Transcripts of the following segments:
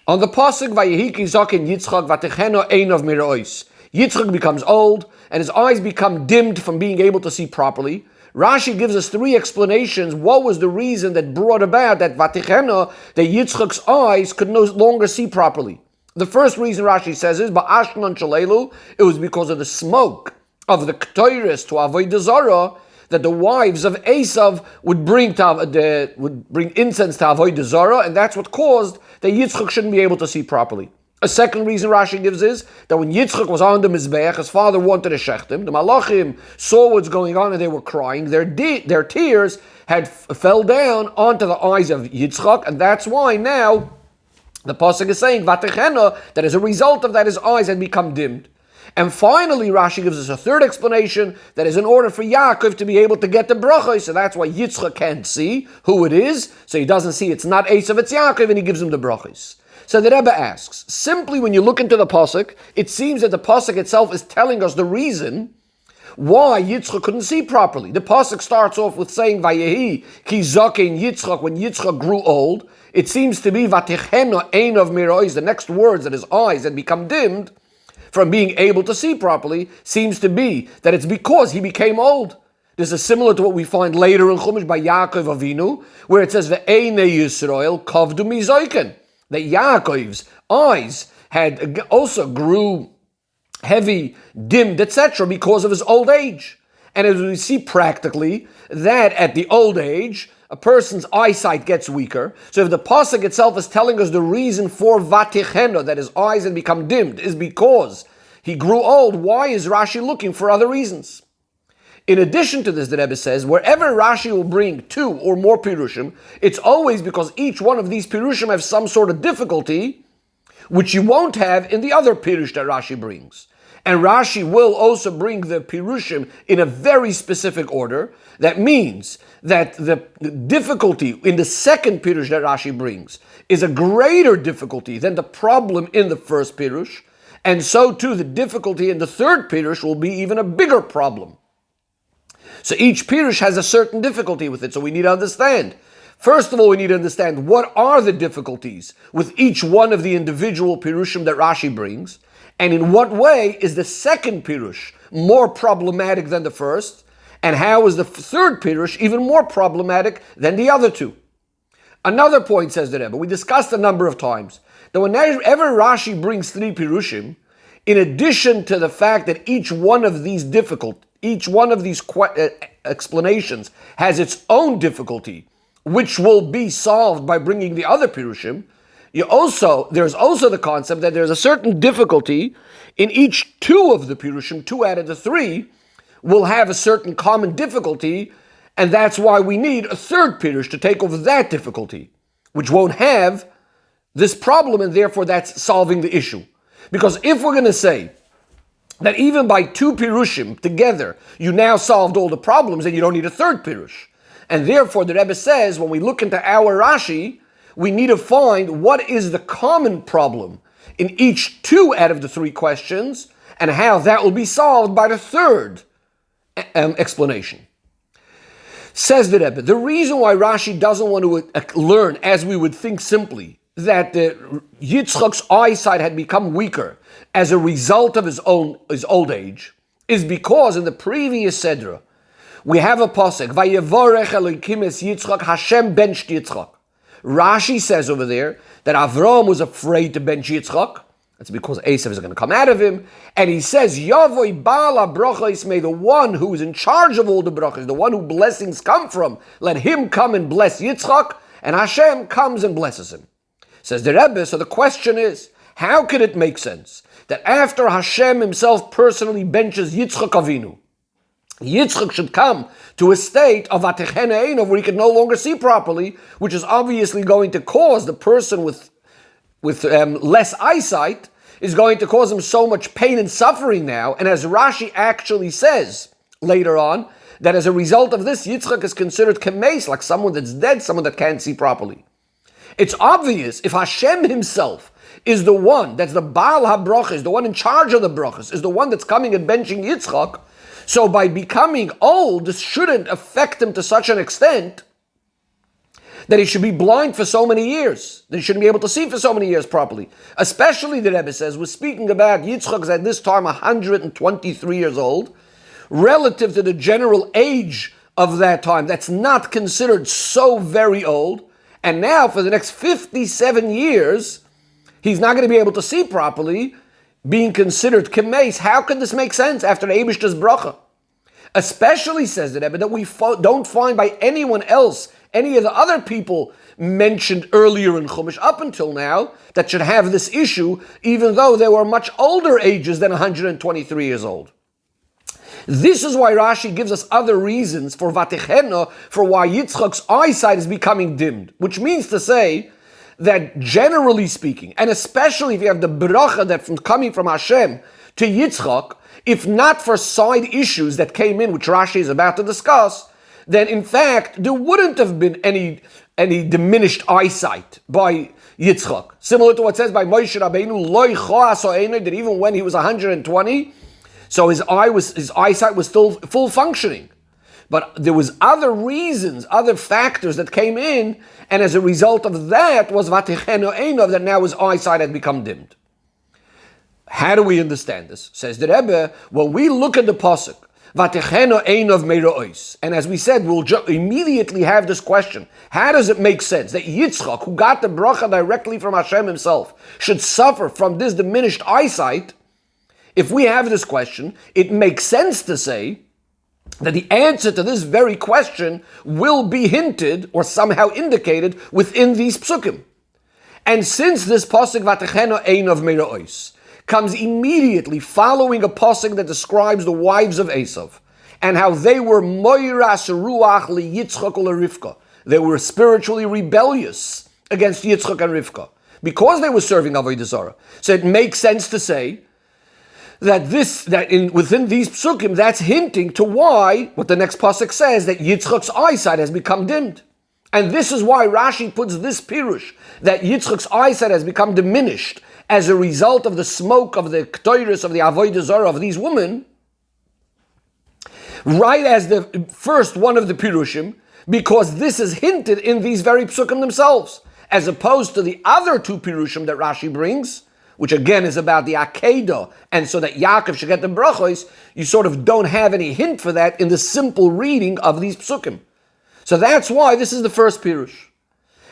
On the pasuk, Vayehiki Zaken Yitzchak Vatecheno Einav Mirois. Yitzchak becomes old, and his eyes become dimmed from being able to see properly. Rashi gives us three explanations. What was the reason that brought about that Vatecheno, that Yitzchak's eyes could no longer see properly? The first reason Rashi says is, Ba'ashnon Shalelu, it was because of the smoke of the Ktoiris to Avodah Zarah, that the wives of Esav would bring incense to Avodah Zarah, and that's what caused that Yitzchak shouldn't be able to see properly. A second reason Rashi gives is that when Yitzchak was on the Mizbeach, his father wanted to shecht him. The Malachim saw what's going on and they were crying. Their tears had fell down onto the eyes of Yitzchak, and that's why now the pasuk is saying Vatechena, that as a result of that his eyes had become dimmed. And finally, Rashi gives us a third explanation, that is in order for Yaakov to be able to get the brachos, so that's why Yitzchak can't see who it is, so he doesn't see it's not Esav, it's Yaakov, and he gives him the brachos. So the Rebbe asks, simply when you look into the pasuk, it seems that the pasuk itself is telling us the reason why Yitzchak couldn't see properly. The pasuk starts off with saying, Vayehi ki zaken Yitzchak, when Yitzchak grew old. It seems to be Vatecheno Einav Mirois, the next words, that his eyes had become dimmed from being able to see properly, seems to be that it's because he became old. This is similar to what we find later in Chumash by Yaakov Avinu, where it says, Ve'ene Yisrael kavdu mizoiken, that Yaakov's eyes had also grew heavy, dimmed, etc., because of his old age. And as we see practically, that at the old age, a person's eyesight gets weaker. So if the pasuk itself is telling us the reason for Vatecheno, that his eyes had become dimmed, is because he grew old, why is Rashi looking for other reasons? In addition to this, the Rebbe says, wherever Rashi will bring two or more pirushim, it's always because each one of these pirushim have some sort of difficulty, which you won't have in the other pirush that Rashi brings. And Rashi will also bring the pirushim in a very specific order. That means that the difficulty in the second pirush that Rashi brings is a greater difficulty than the problem in the first pirush. And so too, the difficulty in the third pirush will be even a bigger problem. So each pirush has a certain difficulty with it, so we need to understand. First of all, we need to understand what are the difficulties with each one of the individual pirushim that Rashi brings, and in what way is the second pirush more problematic than the first, and how is the third pirush even more problematic than the other two. Another point, says the Rebbe, we discussed a number of times, that whenever Rashi brings three pirushim, in addition to the fact that each one of these explanations has its own difficulty, which will be solved by bringing the other pirushim, there's also the concept that there's a certain difficulty in each two of the pirushim. Two out of the three will have a certain common difficulty, and that's why we need a third pirush to take over that difficulty, which won't have this problem, and therefore that's solving the issue. Because if we're going to say that even by two pirushim together, you now solved all the problems, and you don't need a third pirush. And therefore, the Rebbe says, when we look into our Rashi, we need to find what is the common problem in each two out of the three questions, and how that will be solved by the third explanation. Says the Rebbe, the reason why Rashi doesn't want to learn, as we would think simply, that Yitzchak's eyesight had become weaker as a result of his old age, is because in the previous Sedra, we have a pasuk, Vayevorech Elokim es Yitzchak, Hashem benched Yitzchak. Rashi says over there that Avram was afraid to bench Yitzchak. That's because Esav is going to come out of him. And he says, Yavoi Bala brachos, may the one who is in charge of all the brachos, the one who blessings come from, let him come and bless Yitzchak, and Hashem comes and blesses him. Says the Rebbe, so the question is, how could it make sense that after Hashem himself personally benches Yitzchak Avinu, Yitzchak should come to a state of Vatechena where he can no longer see properly, which is obviously going to cause the person with less eyesight, is going to cause him so much pain and suffering now. And as Rashi actually says later on, that as a result of this, Yitzchak is considered kemes, like someone that's dead, someone that can't see properly. It's obvious if Hashem himself is the one that's the Baal HaBrachas, the one in charge of the brachas, is the one that's coming and benching Yitzchak, so by becoming old, this shouldn't affect him to such an extent that he should be blind for so many years, that he shouldn't be able to see for so many years properly. Especially, the Rebbe says, we're speaking about Yitzchak at this time 123 years old, relative to the general age of that time. That's not considered so very old. And now, for the next 57 years, he's not going to be able to see properly, being considered kemes. How could this make sense after the Eibishter's bracha? Especially, says the Rebbe, that we don't find by anyone else, any of the other people mentioned earlier in Chumash up until now, that should have this issue, even though they were much older ages than 123 years old. This is why Rashi gives us other reasons for Vatechena, for why Yitzchak's eyesight is becoming dimmed, which means to say that generally speaking, and especially if you have the bracha that from coming from Hashem to Yitzchak, if not for side issues that came in, which Rashi is about to discuss, then in fact there wouldn't have been any diminished eyesight by Yitzchak. Similar to what says by Moshe Rabbeinu, Loi choas ha'einai, that even when he was 120, so his eyesight was still full functioning. But there was other reasons, other factors that came in, and as a result of that was Vatechenu Einov, that now his eyesight had become dimmed. How do we understand this? Says the Rebbe, when we look at the pasuk, Vatechenu Einov Merois, and as we said, we'll immediately have this question: how does it make sense that Yitzchak, who got the bracha directly from Hashem himself, should suffer from this diminished eyesight? If we have this question, it makes sense to say that the answer to this very question will be hinted or somehow indicated within these psukim. And since this pasuk Vatechenu Einov Merois comes immediately following a pasuk that describes the wives of Esav and how they were moiras ruach liYitzchak u'Rivka, they were spiritually rebellious against Yitzchak and Rivka because they were serving Avodah Zarah. So it makes sense to say that within these psukim, that's hinting to why, what the next pasuk says, that Yitzchak's eyesight has become dimmed. And this is why Rashi puts this pirush, that Yitzchak's eyesight has become diminished as a result of the smoke of the ktoiris, of the avodah zarah of these women, right as the first one of the pirushim, because this is hinted in these very psukim themselves, as opposed to the other two pirushim that Rashi brings, which again is about the Akedah, and so that Yaakov should get the brachos. You sort of don't have any hint for that in the simple reading of these psukim. So that's why this is the first pirush.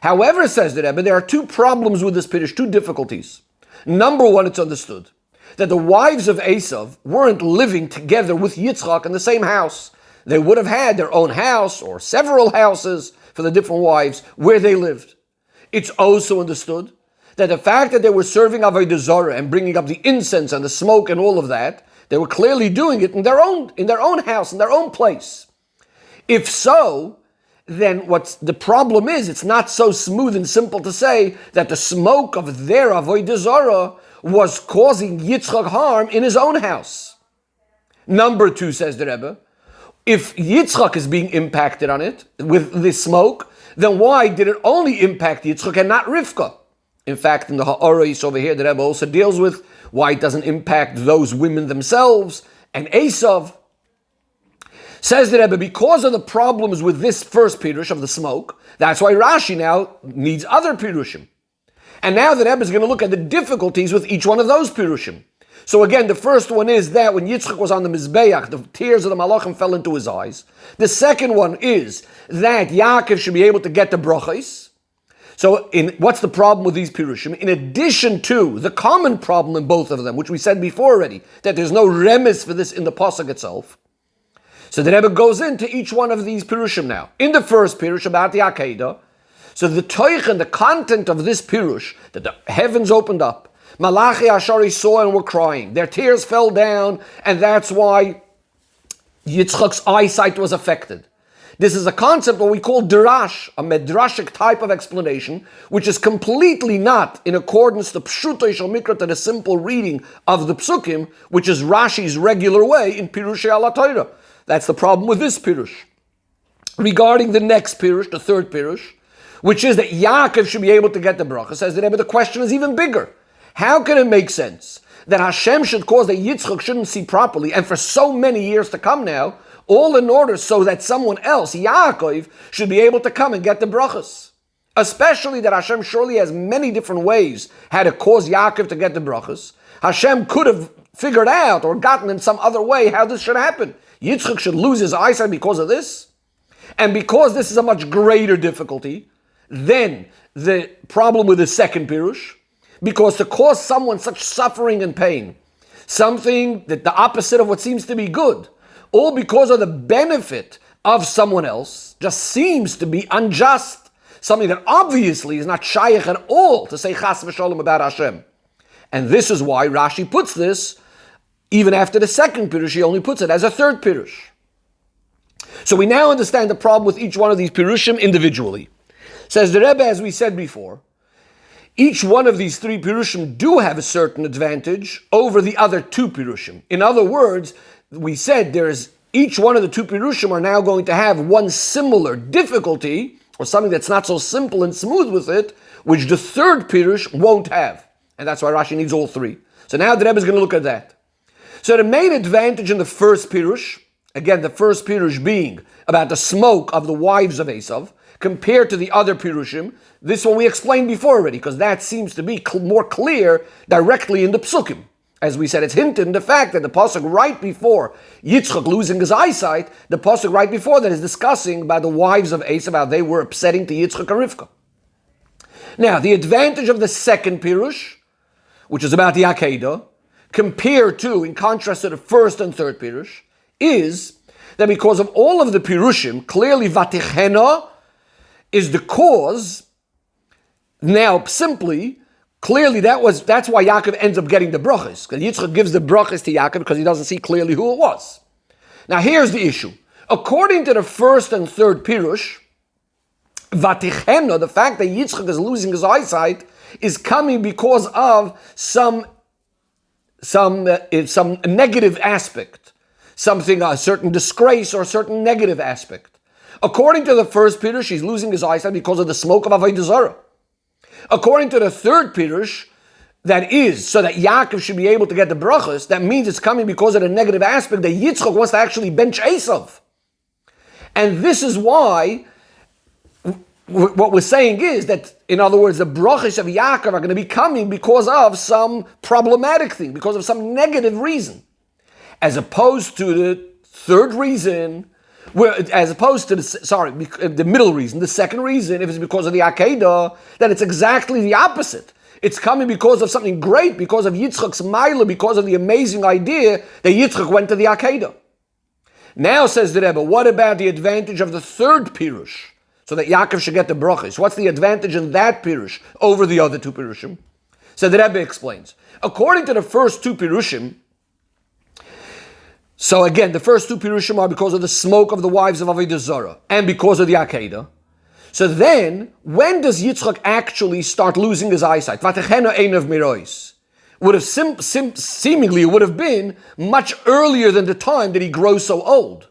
However, says the Rebbe, there are two problems with this pirush, two difficulties. Number one, it's understood that the wives of Esav weren't living together with Yitzchak in the same house. They would have had their own house or several houses for the different wives where they lived. It's also understood that the fact that they were serving Avodah Zarah and bringing up the incense and the smoke and all of that, they were clearly doing it in their own house, in their own place. If so, then what's the problem is, it's not so smooth and simple to say that the smoke of their Avodah Zarah was causing Yitzchak harm in his own house. Number two, says the Rebbe, if Yitzchak is being impacted on it with this smoke, then why did it only impact Yitzchak and not Rivka? In fact, in the Ha'aros over here, the Rebbe also deals with why it doesn't impact those women themselves and Esav. Says the Rebbe, because of the problems with this first pirush of the smoke, that's why Rashi now needs other pirushim. And now the Rebbe is going to look at the difficulties with each one of those pirushim. So again, the first one is that when Yitzchak was on the Mizbeach, the tears of the Malachim fell into his eyes. The second one is that Yaakov should be able to get the brachos. So what's the problem with these pirushim? In addition to the common problem in both of them, which we said before already, that there's no remes for this in the pasuk itself. So the Rebbe goes into each one of these pirushim now. In the first pirush about the Akedah, so the toich, the content of this pirush, that the heavens opened up, Malachi Ashari saw and were crying. Their tears fell down, and that's why Yitzchak's eyesight was affected. This is a concept what we call dirash, a medrashic type of explanation, which is completely not in accordance to pshuto shel mikra, to the simple reading of the psukim, which is Rashi's regular way in Pirushei ala Torah. That's the problem with this pirush. Regarding the next pirush, the third pirush, which is that Yaakov should be able to get the bracha, says the Rebbe, the question is even bigger. How can it make sense that Hashem should cause that Yitzchak shouldn't see properly, and for so many years to come now, all in order so that someone else, Yaakov, should be able to come and get the brachas? especially that Hashem surely has many different ways how to cause Yaakov to get the brachas. Hashem could have figured out or gotten in some other way how this should happen. Yitzchak should lose his eyesight because of this. And because this is a much greater difficulty than the problem with the second Pirush, because to cause someone such suffering and pain, something that the opposite of what seems to be good, all because of the benefit of someone else, just seems to be unjust. Something that obviously is not shaykh at all to say chas v'sholem about Hashem. And this is why Rashi puts this, even after the second Pirush, he only puts it as a third Pirush. So we now understand the problem with each one of these Pirushim individually. Says the Rebbe, as we said before, each one of these three Pirushim do have a certain advantage over the other two Pirushim. In other words, we said each one of the two Pirushim are now going to have one similar difficulty, or something that's not so simple and smooth with it, which the third Pirush won't have. And that's why Rashi needs all three. So now the Rebbe is going to look at that. So the main advantage in the first Pirush, again, the first Pirush being about the smoke of the wives of Esav, compared to the other Pirushim, this one we explained before already, because that seems to be more clear directly in the Psukim. As we said, it's hinted in the fact that the pasuk right before Yitzchak losing his eyesight, the pasuk right before that is discussing about the wives of Esav, how they were upsetting to Yitzchak and Rivka. Now, the advantage of the second Pirush, which is about the Akedah, compared to, in contrast to the first and third Pirush, is that because of all of the Pirushim, clearly Vatichena is the cause. Now, simply, clearly that's why Yaakov ends up getting the brachas, because Yitzchak gives the brachas to Yaakov because he doesn't see clearly who it was. Now, here's the issue. According to the first and third Pirush, Vatichena, the fact that Yitzchak is losing his eyesight, is coming because of some negative aspect, a certain disgrace or a certain negative aspect. According to the first Pirush, he's losing his eyesight because of the smoke of Avodah Zarah. According to the third Pirush, that is, so that Yaakov should be able to get the brachas, that means it's coming because of the negative aspect that Yitzchak wants to actually bench Esav. And this is why what we're saying is that, in other words, the brachas of Yaakov are going to be coming because of some problematic thing, because of some negative reason. As opposed to the third reason, the middle reason, the second reason, if it's because of the Akedah, then it's exactly the opposite. It's coming because of something great, because of Yitzchak's Maila, because of the amazing idea that Yitzchak went to the Akedah. Now, says the Rebbe, what about the advantage of the third Pirush, so that Yaakov should get the brachas? What's the advantage in that Pirush over the other two Pirushim? So the Rebbe explains. According to the first two Pirushim, so again, the first two Pirushim are because of the smoke of the wives of Avodah Zarah and because of the Akedah. So then, when does Yitzchak actually start losing his eyesight? Vatechena einav mirois. Would have seemingly it would have been much earlier than the time that he grows so old.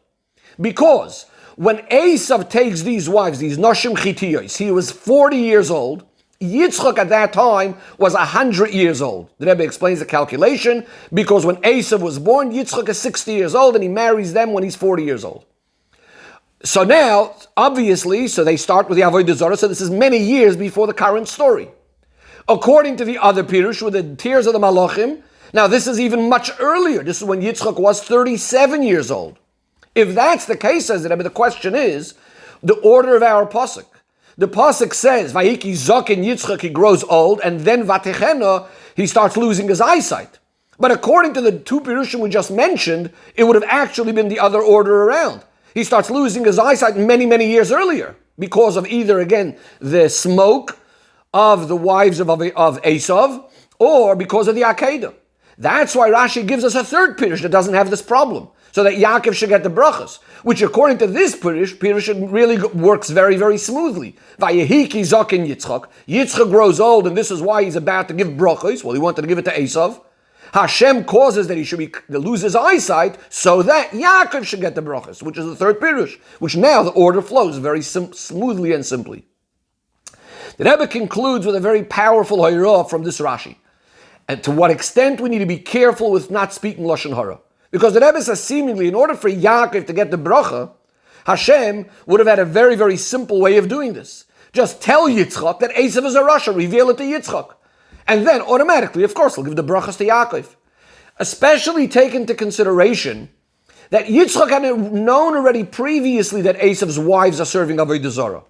Because when Esav takes these wives, these Noshim Chitiyos, he was 40 years old. Yitzchak at that time was 100 years old. The Rebbe explains the calculation, because when Esav was born, Yitzchak is 60 years old, and he marries them when he's 40 years old. So now, obviously, so they start with the Avodah Zarah, so this is many years before the current story. According to the other Pirush, with the tears of the Malachim, now this is even much earlier. This is when Yitzchak was 37 years old. If that's the case, says the Rebbe, the question is, the order of our pasuk. The pasuk says, Vayiki Zokin Yitzchak, he grows old, and then Vatechena, he starts losing his eyesight. But according to the two Pirushim we just mentioned, it would have actually been the other order around. He starts losing his eyesight many, many years earlier, because of either, again, the smoke of the wives of Esav, or because of the Akedah. That's why Rashi gives us a third Pirush that doesn't have this problem, so that Yaakov should get the brachas, which according to this Pirush really works very, very smoothly. Vayehiki Zokin Yitzchak. Yitzchak grows old, and this is why he's about to give brachas. Well, he wanted to give it to Esav. Hashem causes that he should lose his eyesight, so that Yaakov should get the brachas, which is the third Pirush, which now the order flows very smoothly and simply. The Rebbe concludes with a very powerful hayra from this Rashi, and to what extent we need to be careful with not speaking Lashon Hara. Because the Rebbe says seemingly, in order for Yaakov to get the bracha, Hashem would have had a very, very simple way of doing this. Just tell Yitzchak that Esav is a Rasha, reveal it to Yitzchak. And then automatically, of course, he'll give the brachas to Yaakov. Especially take into consideration that Yitzchak had known already previously that Esav's wives are serving Avodah Zarah.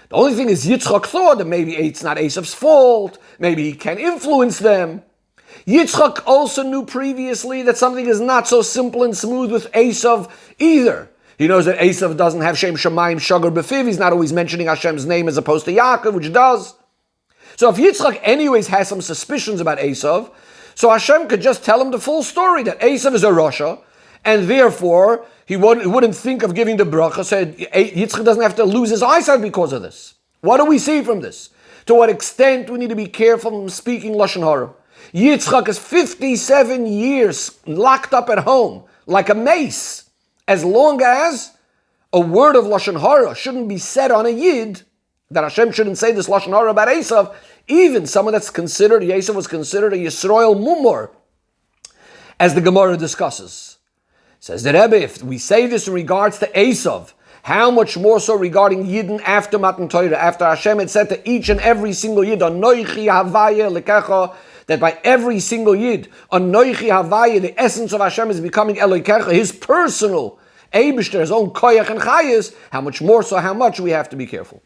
The only thing is Yitzchak thought that maybe it's not Esav's fault, maybe he can influence them. Yitzchak also knew previously that something is not so simple and smooth with Esav either. He knows that Esav doesn't have Shem Shemaim Shagar Befiv, he's not always mentioning Hashem's name as opposed to Yaakov, which does. So if Yitzchak anyways has some suspicions about Esav, so Hashem could just tell him the full story, that Esav is a Rasha, and therefore he wouldn't think of giving the bracha. Said Yitzchak doesn't have to lose his eyesight because of this. What do we see from this? To what extent we need to be careful from speaking Lashon Hara. Yitzchak is 57 years locked up at home like a mace. As long as a word of Lashon Hara shouldn't be said on a Yid, that Hashem shouldn't say this Lashon Hara about Esav, even someone that's considered, Esav was considered a Yisrael Mumor, as the Gemara discusses. Says the Rebbe, if we say this in regards to Esav, how much more so regarding Yidden after Matan Torah, after Hashem had said to each and every single Yid, Anoichi Havaya Lekecha, that by every single Yid, Anoichi Havaya, the essence of Hashem is becoming Elokecha, his personal Eibishter, his own Koyach and Chayas, how much more so, how much we have to be careful.